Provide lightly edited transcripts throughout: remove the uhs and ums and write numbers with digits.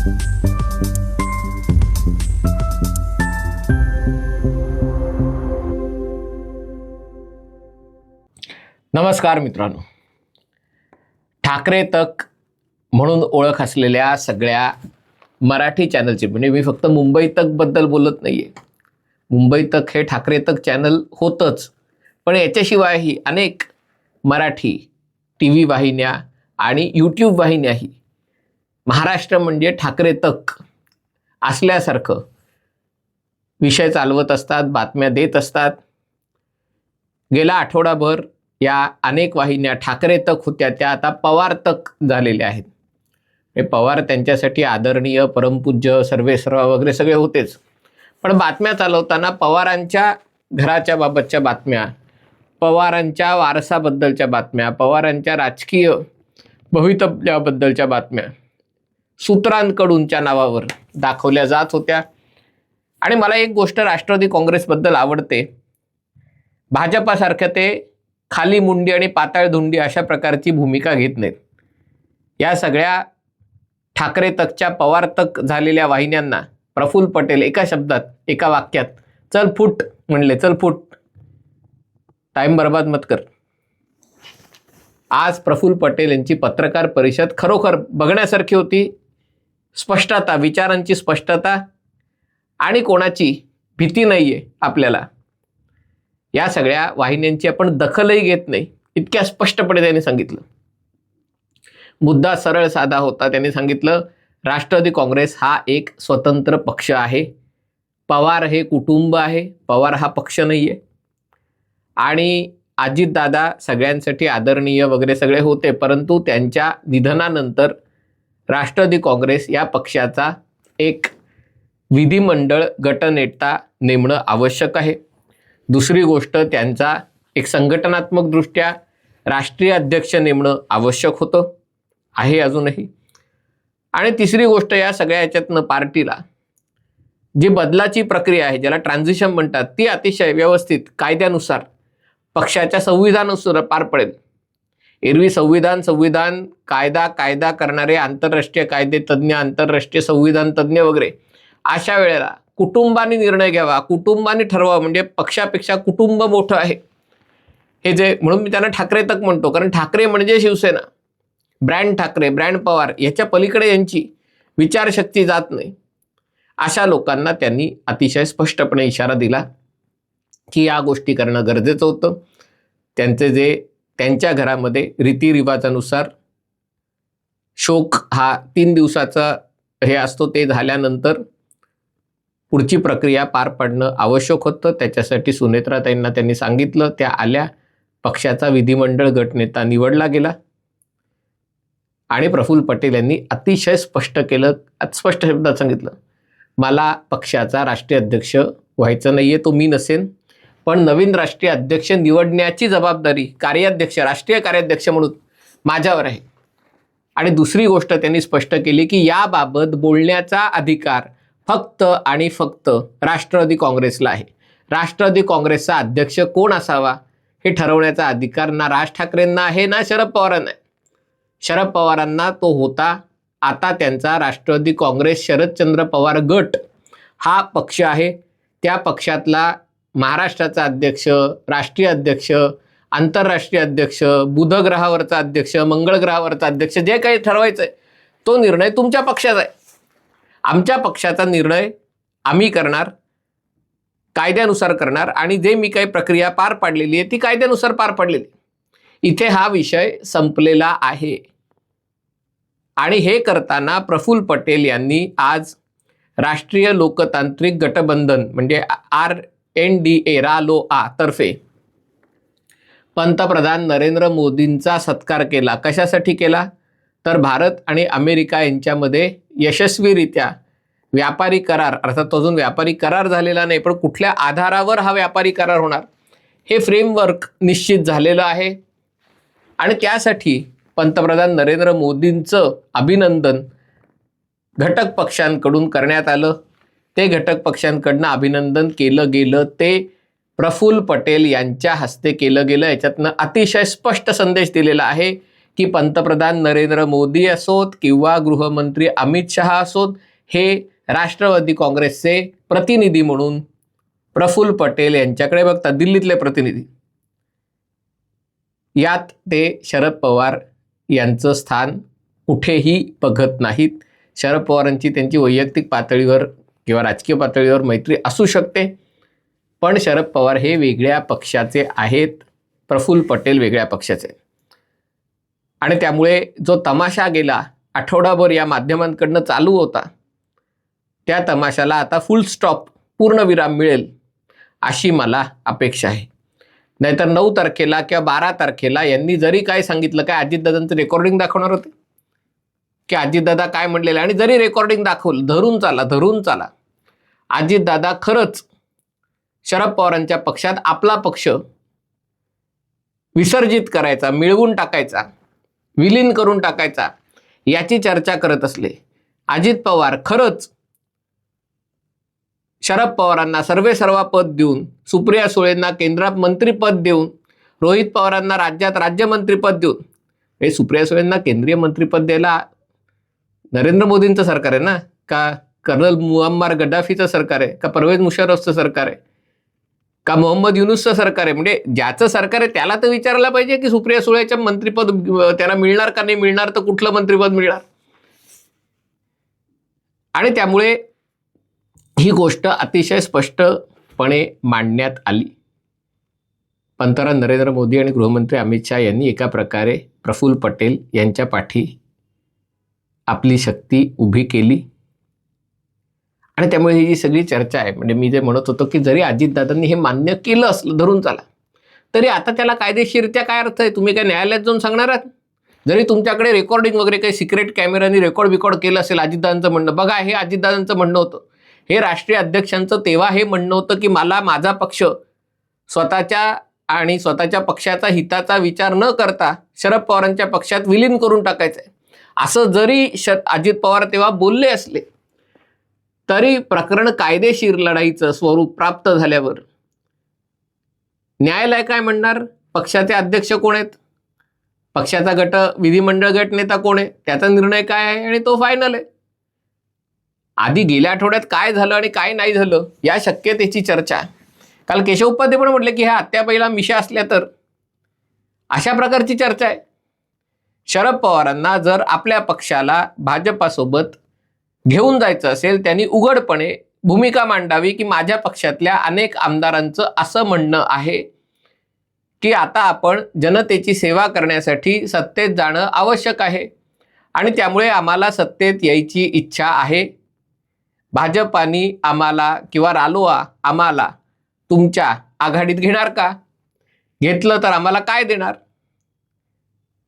नमस्कार मित्रांनो, ठाकरे तक म्हणून ओळख असलेल्या सगळ्या मराठी चॅनलचे, म्हणजे मी फक्त मुंबई तक बद्दल बोलत नाहीये. मुंबई तक हे ठाकरे तक चॅनल होतंच, पण याच्याशिवायही अनेक मराठी TV वाहिन्या आणि YouTube वाहिन्याही महाराष्ट्र म्हणजे ठाकरे तक असल्यासारखं विषय चालवत असतात, बातम्या देत असतात. गेला आठवडाभर या अनेक वाहिन्या ठाकरे तक होत्या, त्या आता पवार तक झालेल्या आहेत. हे पवार त्यांच्यासाठी आदरणीय, परमपूज्य, सर्वेसर्वा वगैरे सगळे होतेच, पण बातम्या चालवताना पवारांच्या घराच्या बाबतच्या बातम्या, पवारांच्या वारसाबद्दलच्या बातम्या, पवारांच्या राजकीय भवितव्याबद्दलच्या बातम्या सूत्रांकडूनच्या नावावर दाखवल्या जात होत्या. आणि मला एक गोष्ट राष्ट्रवादी काँग्रेसबद्दल आवडते, भाजपासारखं ते खाली मुंडी आणि पाताळ धुंडी अशा प्रकारची भूमिका घेत नाहीत. या सगळ्या ठाकरे तकच्या पवार तक झालेल्या वाहिन्यांना प्रफुल्ल पटेल एका शब्दात, एका वाक्यात चल फुट म्हणले. चल फुट, टाइम बर्बाद मत कर. आज प्रफुल्ल पटेल यांची पत्रकार परिषद खरोखर बघण्यासारखी होती. स्पष्टता, विचारांची स्पष्टता आणि कोणाची भीती नाहीये आपल्याला. या सगळ्या वाहिन्यांची आपण दखलही घेत नाही, इतक्या स्पष्टपणे त्यांनी सांगितलं. मुद्दा सरळ साधा होता. त्यांनी सांगितलं, राष्ट्रवादी काँग्रेस हा एक स्वतंत्र पक्ष आहे, पवार हे कुटुंब आहे, पवार हा पक्ष नाहीये. आणि अजितदादा सगळ्यांसाठी आदरणीय वगैरे सगळे होते, परंतु त्यांच्या निधनानंतर राष्ट्रवादी काँग्रेस या पक्षाचा एक विधिमंडळ गटनेता नेमणं आवश्यक आहे. दुसरी गोष्ट, त्यांचा एक संघटनात्मक दृष्ट्या राष्ट्रीय अध्यक्ष नेमणं आवश्यक होतं, आहे अजूनही. आणि तिसरी गोष्ट, या सगळ्या याच्यातनं पार्टीला जी बदलाची प्रक्रिया आहे, ज्याला ट्रान्झिशन म्हणतात, ती अतिशय व्यवस्थित कायद्यानुसार पक्षाच्या संविधानानुसार पार पडेल. एरवी संविधान कायदा करणारे आंतरराष्ट्रीय कायदे तज्ज्ञ, आंतरराष्ट्रीय संविधान तज्ज्ञ वगैरे, अशा वेळेला कुटुंबाने निर्णय घ्यावा, कुटुंबाने ठरवा, म्हणजे पक्षापेक्षा कुटुंब मोठं आहे. हे जे, म्हणून मी त्यांना ठाकरे तक म्हणतो, कारण ठाकरे म्हणजे शिवसेना, ब्रँड ठाकरे, ब्रँड पवार, याच्या पलीकडे यांची विचारशक्ती जात नाही. अशा लोकांना त्यांनी अतिशय स्पष्टपणे इशारा दिला की या गोष्टी करणं गरजेचं होतं. त्यांच्या घरामध्ये रीतिरिवाजानुसार शोक हा 3 दिवसाचा हे असतो, ते झाल्यानंतर पुढची प्रक्रिया पार पाडणं आवश्यक होतं. त्याच्यासाठी सुनेत्राताईंना त्यांनी सांगितलं, त्या आल्या, पक्षाचा विधिमंडळ गटनेता निवडला गेला. आणि प्रफुल्ल पटेल यांनी अतिशय स्पष्ट केलं, स्पष्ट शब्दात सांगितलं, मला पक्षाचा राष्ट्रीय अध्यक्ष व्हायचं नाहीये, तो मी नसेन, पण नवीन राष्ट्रीय अध्यक्ष निवडण्याची जबाबदारी कार्याध्यक्ष, राष्ट्रीय कार्याध्यक्ष म्हणून माझ्यावर आहे. आणि दुसरी गोष्ट त्यांनी स्पष्ट केली की याबाबत बोलण्याचा अधिकार फक्त आणि फक्त राष्ट्रवादी काँग्रेसला आहे. राष्ट्रवादी काँग्रेसचा अध्यक्ष कोण असावा हे ठरवण्याचा अधिकार ना राज ठाकरेंना आहे, ना शरद पवारांना आहे. शरद पवारांना तो होता, आता त्यांचा राष्ट्रवादी काँग्रेस शरदचंद्र पवार गट हा पक्ष आहे. त्या पक्षातला महाराष्ट्राचा अध्यक्ष, राष्ट्रीय अध्यक्ष, आंतरराष्ट्रीय अध्यक्ष, बुध ग्रहावरचा अध्यक्ष, मंगळ ग्रहावरचा अध्यक्ष, जे काही ठरवायचं आहे तो निर्णय तुमच्या पक्षाचा आहे. आमच्या पक्षाचा निर्णय आम्ही करणार, कायद्यानुसार करणार, आणि जे मी काही प्रक्रिया पार पाडलेली आहे ती कायद्यानुसार पार पडलेली. इथे हा विषय संपलेला आहे. आणि हे करताना प्रफुल्ल पटेल यांनी आज राष्ट्रीय लोकतांत्रिक गठबंधन म्हणजे RNDA रालोआ तर्फे पंतप्रधान नरेंद्र मोदींचा सत्कार केला. कशासाठी केला तर भारत आणि अमेरिका यांच्यामध्ये यशस्वीरित्या व्यापारी करार, अर्थात अजून व्यापारी करार झालेला नाही, पण कुठल्या आधारावर हा व्यापारी करार होणार हे फ्रेमवर्क निश्चित झालेलं आहे. आणि त्यासाठी पंतप्रधान नरेंद्र मोदींचं अभिनंदन घटक पक्षांकडून करण्यात आलं. ते घटक पक्षांकडनं अभिनंदन केलं गेलं, ते प्रफुल्ल पटेल यांच्या हस्ते केलं गेलं. याच्यातनं अतिशय स्पष्ट संदेश दिलेला आहे की पंतप्रधान नरेंद्र मोदी असोत किंवा गृहमंत्री अमित शहा असोत, हे राष्ट्रवादी काँग्रेसचे प्रतिनिधी म्हणून प्रफुल्ल पटेल यांच्याकडे बघतात, दिल्लीतले प्रतिनिधी. यात ते शरद पवार यांचं स्थान कुठेही बघत नाहीत. शरद पवारांची त्यांची वैयक्तिक पातळीवर किंवा राजकीय पातळीवर मैत्री असू शकते, पण शरद पवार हे वेगळ्या पक्षाचे आहेत, प्रफुल्ल पटेल वेगळ्या पक्षाचे. आणि त्यामुळे जो तमाशा गेला आठवडाभर या माध्यमांकडनं चालू होता, त्या तमाशाला आता फुल स्टॉप, पूर्णविराम मिळेल अशी मला अपेक्षा आहे. नाहीतर 9 तारखेला किंवा 12 तारखेला यांनी जरी काय सांगितलं, काय अजितदादांचं रेकॉर्डिंग दाखवणार होते की अजितदादा काय म्हणलेलं, आणि जरी रेकॉर्डिंग दाखवलं, धरून चाला, अजितदादा खरंच शरद पवारांच्या पक्षात आपला पक्ष विसर्जित करायचा, मिळवून टाकायचा, विलीन करून टाकायचा याची चर्चा करत असले, अजित पवार खरंच शरद पवारांना सर्वेसर्वा पद देऊन, सुप्रिया सुळेंना केंद्रात मंत्रीपद देऊन, रोहित पवारांना राज्यात राज्यमंत्रीपद देऊन, हे सुप्रिया सुळेंना केंद्रीय मंत्रीपद द्यायला नरेंद्र मोदींचं सरकार आहे ना, का कर्नल मुअम्मार गद्दाफीचं सरकार आहे, का परवेज मुशर्रफचं सरकार आहे, का मोहम्मद युनुसचं सरकार आहे? म्हणजे ज्याचं सरकार आहे त्याला तर विचारायला पाहिजे की सुप्रिया सुळेचं मंत्रीपद त्यांना मिळणार का नाही मिळणार, तर कुठलं मंत्रीपद मिळणार. आणि त्यामुळे ही गोष्ट अतिशय स्पष्टपणे मांडण्यात आली. पंतप्रधान नरेंद्र मोदी आणि गृहमंत्री अमित शहा यांनी एका प्रकारे प्रफुल्ल पटेल यांच्या पाठी आपली शक्ती उभी केली. आणि त्यामुळे ही जी सगळी चर्चा आहे, म्हणजे मी जे म्हणत होतो की जरी अजितदादांनी हे मान्य केलं असलं, धरून चाला, तरी आता त्याला कायदेशीररित्या काय अर्थ आहे? तुम्ही काय न्यायालयात जाऊन सांगणार आहात? जरी तुमच्याकडे रेकॉर्डिंग वगैरे काही सिक्रेट कॅमेरानी रेकॉर्ड केलं असेल अजितदादांचं म्हणणं, बघा हे अजितदादांचं म्हणणं होतं, हे राष्ट्रीय अध्यक्षांचं तेव्हा हे म्हणणं होतं की मला माझा पक्ष स्वतःच्या पक्षाचा हिताचा विचार न करता शरद पवारांच्या पक्षात विलीन करून टाकायचं आहे, असं जरी अजित पवार तेव्हा बोलले असले, तरी प्रकरण कायदेशीर लढाईचं स्वरूप प्राप्त झाल्यावर न्यायालय काय म्हणणार? पक्षाचे अध्यक्ष कोण आहेत, पक्षाचा विधिमंडळ गटनेता कोण आहे, त्याचा निर्णय काय आहे, आणि तो फायनल आहे. आधी गेल्या आठवड्यात काय झालं आणि काय नाही झालं या शक्यतेची चर्चा. काल केशव उपाध्ये पण म्हटले की ह्या हत्याबाईला मिशा असल्या तर, अशा प्रकारची चर्चा आहे. शरद पवारांना जर आपल्या पक्षाला भाजपासोबत घेऊन जायचं असेल, त्यांनी उघडपणे भूमिका मांडावी की माझ्या पक्षातल्या अनेक आमदारांचं असं म्हणणं आहे की आता आपण जनतेची सेवा करण्यासाठी सत्तेत जाणं आवश्यक आहे आणि त्यामुळे आम्हाला सत्तेत यायची इच्छा आहे. भाजपानी आम्हाला किंवा रालोआ आम्हाला तुमच्या आघाडीत घेणार का? घेतलं तर आम्हाला काय देणार?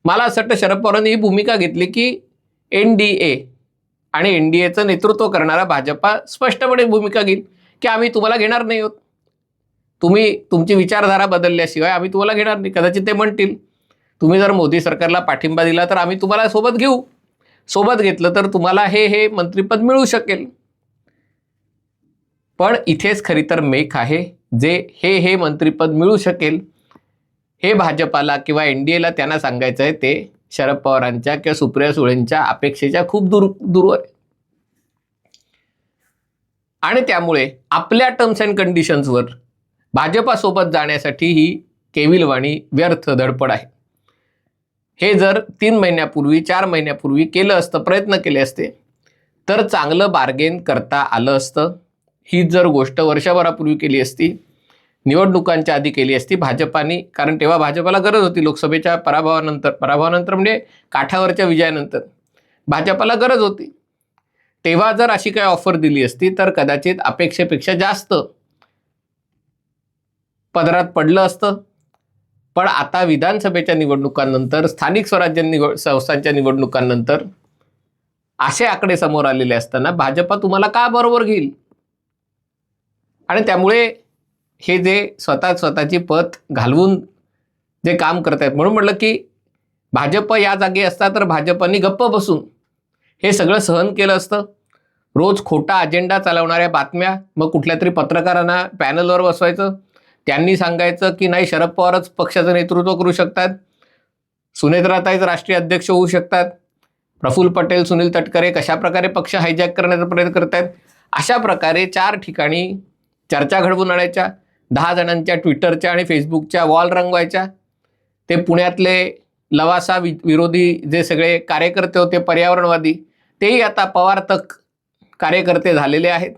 मला असं वाटतं शरद पवारांनी ही भूमिका घेतली की NDA आणि NDAचं नेतृत्व करणारा भाजपा स्पष्टपणे भूमिका घेईल की आम्ही तुम्हाला घेणार नाही आहोत, तुम्ही तुमची विचारधारा बदलल्याशिवाय आम्ही तुम्हाला घेणार नाही. कदाचित ते म्हणतील तुम्ही जर मोदी सरकारला पाठिंबा दिला तर आम्ही तुम्हाला सोबत घेऊ, सोबत घेतलं तर तुम्हाला हे मंत्रिपद मिळू शकेल. पण इथेच खरी तर मेख आहे, जे हे मंत्रिपद मिळू शकेल हे भाजपाला किंवा NDAला त्यांना सांगायचं आहे ते शरद पवारांच्या किंवा सुप्रिया सुळेंच्या अपेक्षेच्या खूप दूरवर आहे. आणि त्यामुळे आपल्या टर्म्स अँड कंडिशन्सवर भाजपासोबत जाण्यासाठी ही केविलवाणी व्यर्थ धडपड आहे. हे जर 3 महिन्यापूर्वी 4 महिन्यापूर्वी केलं असतं, प्रयत्न केले असते तर चांगलं बार्गेन करता आलं असतं. ही जर गोष्ट वर्षभरापूर्वी केली असती, निवडणुकांच्या आधी केली असती भाजपानी, कारण तेव्हा भाजपाला गरज होती. लोकसभेच्या पराभवानंतर म्हणजे काठावरच्या विजयानंतर भाजपाला गरज होती. तेव्हा जर अशी काही ऑफर दिली असती तर कदाचित अपेक्षेपेक्षा जास्त पदरात पडलं असतं. पण आता विधानसभेच्या निवडणुकांनंतर, स्थानिक स्वराज्य संस्थांच्या निवडणुकांनंतर असे आकडे समोर आलेले असताना भाजपा तुम्हाला का बरोबर घेईल? आणि त्यामुळे हे जे स्वतःची पत घालवून जे काम करत आहेत, म्हणून म्हटलं की भाजप या जागी असता तर भाजपनी गप्प बसून हे सगळं सहन केलं असतं. रोज खोटा अजेंडा चालवणाऱ्या बातम्या, मग कुठल्या तरी पत्रकारांना पॅनलवर बसवायचं, त्यांनी सांगायचं की नाही शरद पवारच पक्षाचं नेतृत्व करू शकतात, सुनेत्राताईच राष्ट्रीय अध्यक्ष होऊ शकतात. प्रफुल्ल पटेल, सुनील तटकरे कशा प्रकारे पक्ष हायजॅक करण्याचा प्रयत्न करत आहेत. अशा प्रकारे 4 ठिकाणी चर्चा घडवून आणायच्या, 10 जणांच्या ट्विटरच्या आणि फेसबुकच्या वॉल रंगवायच्या. ते पुण्यातले लवासा विरोधी जे सगळे कार्यकर्ते होते पर्यावरणवादी, तेही आता पवार तक कार्यकर्ते झालेले आहेत.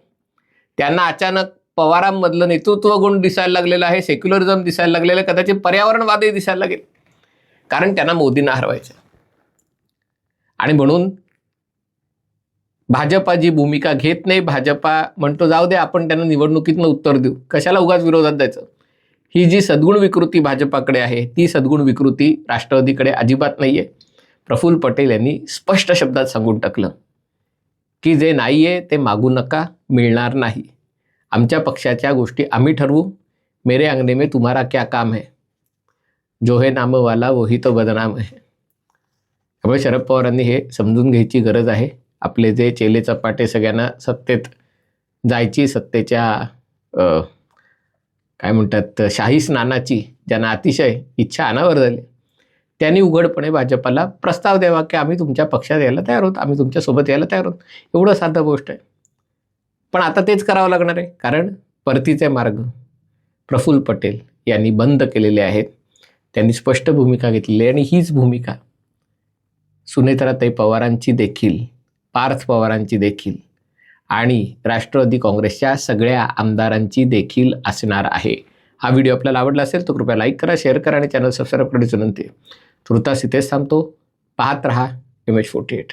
त्यांना अचानक पवारांमधलं नेतृत्व गुण दिसायला लागलेलं आहे, सेक्युलरिझम दिसायला लागलेलं आहे, कदाचित पर्यावरणवादी दिसायला लागेल, कारण त्यांना मोदींना हरवायचं. आणि म्हणून भाजपा जी भूमिका घेत नाही, भाजपा म्हणतो जाऊ दे आपण त्यांना निवडणुकीतनं उत्तर देऊ, कशाला उगाच विरोधात द्यायचं. ही जी सद्गुण विकृती भाजपाकडे आहे ती सद्गुण विकृती राष्ट्रवादीकडे अजिबात नाही आहे. प्रफुल्ल पटेल यांनी स्पष्ट शब्दात सांगून टाकलं की जे नाही आहे ते मागू नका, मिळणार नाही. आमच्या पक्षाच्या गोष्टी आम्ही ठरवू. मेरे अंगणे में तुम्हारा क्या काम है, जो है नामवाला वही तो बदनाम है. त्यामुळे शरद पवारांनी हे समजून घ्यायची गरज आहे. आपले जे चेले चपाटे सगळ्यांना सत्तेत जायची, सत्तेच्या काय म्हणतात शाही स्नानाची ज्यांना अतिशय इच्छा अनावर झाली, त्यांनी उघडपणे भाजपाला प्रस्ताव द्यावा की आम्ही तुमच्या पक्षात यायला तयार आहोत, आम्ही तुमच्यासोबत यायला तयार आहोत. एवढं साधं गोष्ट आहे. पण आता तेच करावं लागणार आहे, कारण परतीचे मार्ग प्रफुल्ल पटेल यांनी बंद केलेले आहेत. त्यांनी स्पष्ट भूमिका घेतलेली आहे आणि हीच भूमिका सुनेत्राताई पवारांची देखील, पार्थ पवारांची देखील आणि राष्ट्रवादी काँग्रेसच्या सगळ्या आमदारांची देखील असणार आहे. हा व्हिडिओ आपल्याला आवडला असेल तर कृपया लाईक करा, शेअर करा आणि चॅनल सबस्क्राईब करण्याची विनंती आहे. तुर्तास इथेच थांबतो. पाहत रहा MH48.